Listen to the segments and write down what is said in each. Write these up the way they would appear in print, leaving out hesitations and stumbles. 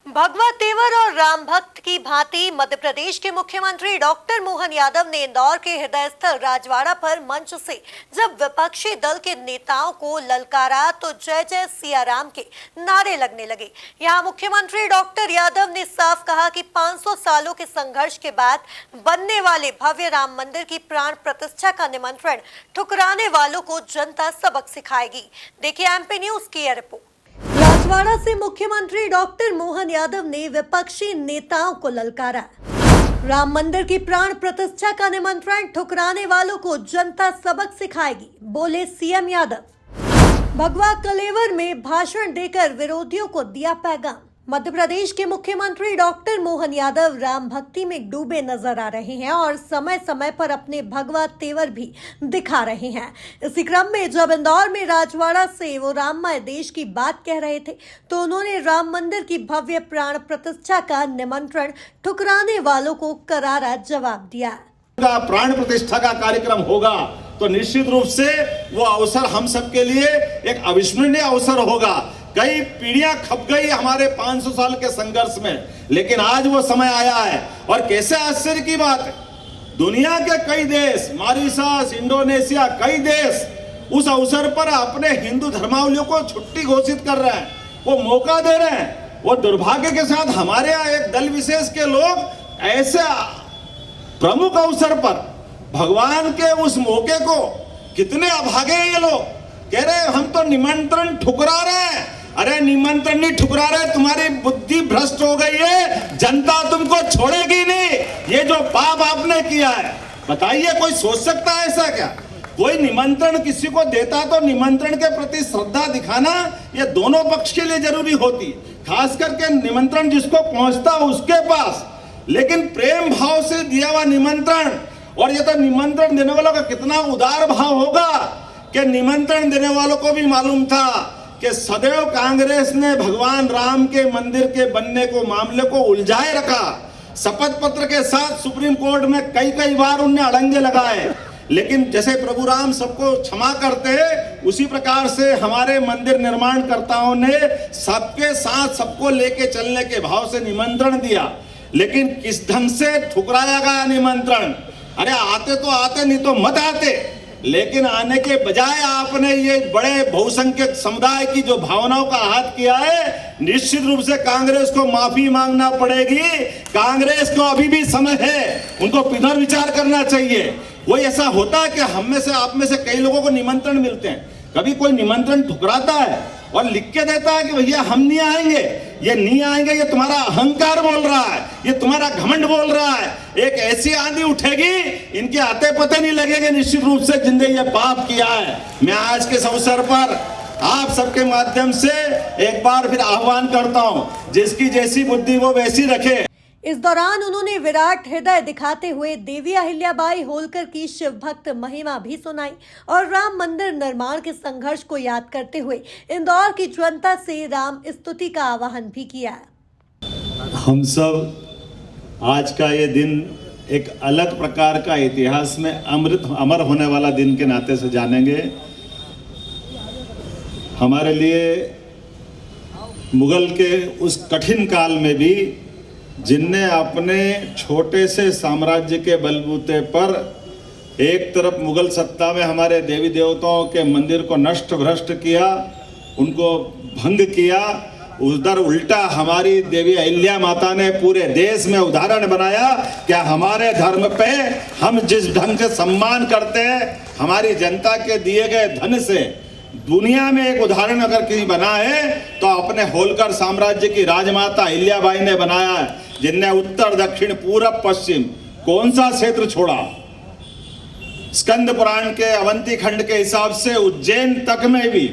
भगवा तेवर और राम भक्त की भांति मध्य प्रदेश के मुख्यमंत्री डॉक्टर मोहन यादव ने इंदौर के हृदय स्थल राजवाड़ा पर मंच से जब विपक्षी दल के नेताओं को ललकारा तो जय जय सिया राम के नारे लगने लगे। यहां मुख्यमंत्री डॉक्टर यादव ने साफ कहा कि 500 सालों के संघर्ष के बाद बनने वाले भव्य राम मंदिर की प्राण प्रतिष्ठा का निमंत्रण ठुकराने वालों को जनता सबक सिखाएगी। देखिए एमपी न्यूज की यह रिपोर्ट। राजवाड़ा से मुख्यमंत्री डॉक्टर मोहन यादव ने विपक्षी नेताओं को ललकारा। राम मंदिर की प्राण प्रतिष्ठा का निमंत्रण ठुकराने वालों को जनता सबक सिखाएगी, बोले सीएम यादव। भगवा कलेवर में भाषण देकर विरोधियों को दिया पैगाम। मध्य प्रदेश के मुख्यमंत्री डॉक्टर मोहन यादव राम भक्ति में डूबे नजर आ रहे हैं और समय समय पर अपने भगवा तेवर भी दिखा रहे हैं। इसी क्रम में जब इंदौर में राजवाड़ा से वो राममय देश की बात कह रहे थे तो उन्होंने राम मंदिर की भव्य प्राण प्रतिष्ठा का निमंत्रण ठुकराने वालों को करारा जवाब दिया। प्राण प्रतिष्ठा का कार्यक्रम होगा तो निश्चित रूप से वो अवसर हम सबके लिए एक अविस्मरणीय अवसर होगा। कई पीढ़ियां खप गई हमारे 500 साल के संघर्ष में, लेकिन आज वो समय आया है। और कैसे आश्चर्य की बात है, दुनिया के कई देश, मॉरिशस, इंडोनेशिया, कई देश उस अवसर पर अपने हिंदू धर्मावलंबियों को छुट्टी घोषित कर रहे हैं, वो मौका दे रहे हैं। वो दुर्भाग्य के साथ हमारे यहाँ एक दल विशेष के लोग ऐसे प्रमुख अवसर पर भगवान के उस मौके को, कितने अभागे ये लोग कह रहे हम तो निमंत्रण ठुकरा रहे हैं। अरे निमंत्रण नहीं ठुकरा रहे, तुम्हारी बुद्धि भ्रष्ट हो गई है, जनता तुमको छोड़ेगी नहीं। ये जो पाप आपने किया है, बताइए कोई सोच सकता है ऐसा क्या? कोई निमंत्रण किसी को देता तो निमंत्रण के प्रति श्रद्धा दिखाना ये दोनों पक्ष के लिए जरूरी होती, खास करके निमंत्रण जिसको पहुंचता उसके पास। लेकिन प्रेम भाव से दिया हुआ निमंत्रण, और ये तो निमंत्रण देने वालों का कितना उदार भाव होगा कि निमंत्रण देने वालों को भी मालूम था कि सदैव कांग्रेस ने भगवान राम के मंदिर के बनने को मामले को उलझाए रखा। शपथ पत्र के साथ सुप्रीम कोर्ट में कई बार उनने अड़ंगे लगाए, लेकिन जैसे प्रभु राम सबको क्षमा करते हैं उसी प्रकार से हमारे मंदिर निर्माणकर्ताओं ने सबके साथ सबको लेके चलने के भाव से निमंत्रण दिया। लेकिन किस ढंग से ठुकराया गया निमंत्रण। अरे आते तो आते, नहीं तो मत आते। लेकिन आने के बजाय आपने ये बड़े बहुसंख्यक समुदाय की जो भावनाओं का आहत किया है, निश्चित रूप से कांग्रेस को माफी मांगना पड़ेगी। कांग्रेस को अभी भी समय है, उनको पुनर्विचार करना चाहिए। कोई ऐसा होता है कि हम में से, आप में से कई लोगों को निमंत्रण मिलते हैं, कभी कोई निमंत्रण ठुकराता है और लिख के देता है कि भैया हम नहीं आएंगे, ये नहीं आएंगे, ये तुम्हारा अहंकार बोल रहा है, ये तुम्हारा घमंड बोल रहा है। एक ऐसी आंधी उठेगी, इनके आते पते नहीं लगेंगे निश्चित रूप से जिन्होंने ये पाप किया है। मैं आज के अवसर पर आप सबके माध्यम से एक बार फिर आह्वान करता हूं, जिसकी जैसी बुद्धि वो वैसी रखे। इस दौरान उन्होंने विराट हृदय दिखाते हुए देवी अहिल्याबाई होलकर की शिव भक्त महिमा भी सुनाई और राम मंदिर निर्माण के संघर्ष को याद करते हुए इंदौर की जनता से राम स्तुति का आह्वान भी किया। हम सब आज का ये दिन एक अलग प्रकार का इतिहास में अमर होने वाला दिन के नाते से जानेंगे। हमारे लिए मुगल के उस कठिन काल में भी जिनने अपने छोटे से साम्राज्य के बलबूते पर एक तरफ मुगल सत्ता में हमारे देवी देवताओं के मंदिर को नष्ट भ्रष्ट किया, उनको भंग किया, उधर उल्टा हमारी देवी अहिल्या माता ने पूरे देश में उदाहरण बनाया क्या हमारे धर्म पे हम जिस ढंग से सम्मान करते हैं, हमारी जनता के दिए गए धन से दुनिया में एक उदाहरण अगर कहीं बना है तो अपने होलकर साम्राज्य की राजमाता अहिल्याबाई ने बनाया है, जिनने उत्तर दक्षिण पूरब पश्चिम कौन सा क्षेत्र छोड़ा। स्कंद पुराण के अवंती खंड के हिसाब से उज्जैन तक में भी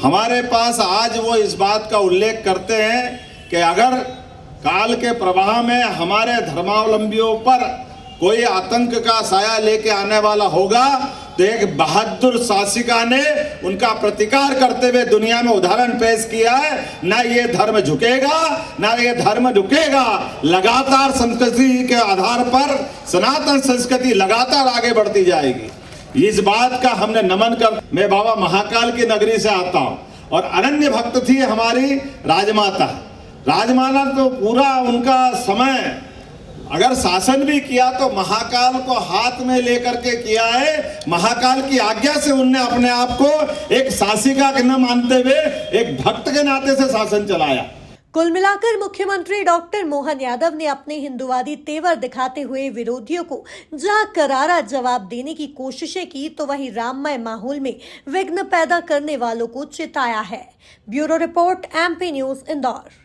हमारे पास आज वो इस बात का उल्लेख करते हैं कि अगर काल के प्रवाह में हमारे धर्मावलंबियों पर कोई आतंक का साया लेके आने वाला होगा तो एक बहादुर शासिका ने उनका प्रतिकार करते हुए दुनिया में उदाहरण पेश किया है। ना ये धर्म झुकेगा, ना ये धर्म झुकेगा। लगातार संस्कृति के आधार पर सनातन संस्कृति लगातार आगे बढ़ती जाएगी। इस बात का हमने नमन कर, मैं बाबा महाकाल की नगरी से आता हूँ और अनन्य भक्त थी हमारी राजमाता। राजमाना तो पूरा उनका समय अगर शासन भी किया तो महाकाल को हाथ में लेकर के किया है। महाकाल की आज्ञा से उनने अपने आप को एक शासिका के न मानते हुए एक भक्त के नाते से शासन चलाया। कुल मिलाकर मुख्यमंत्री डॉक्टर मोहन यादव ने अपने हिंदुवादी तेवर दिखाते हुए विरोधियों को जहां करारा जवाब देने की कोशिशें की तो वहीं राममय माहौल में विघ्न पैदा करने वालों को चिताया है। Bureau report, MP news, Indore.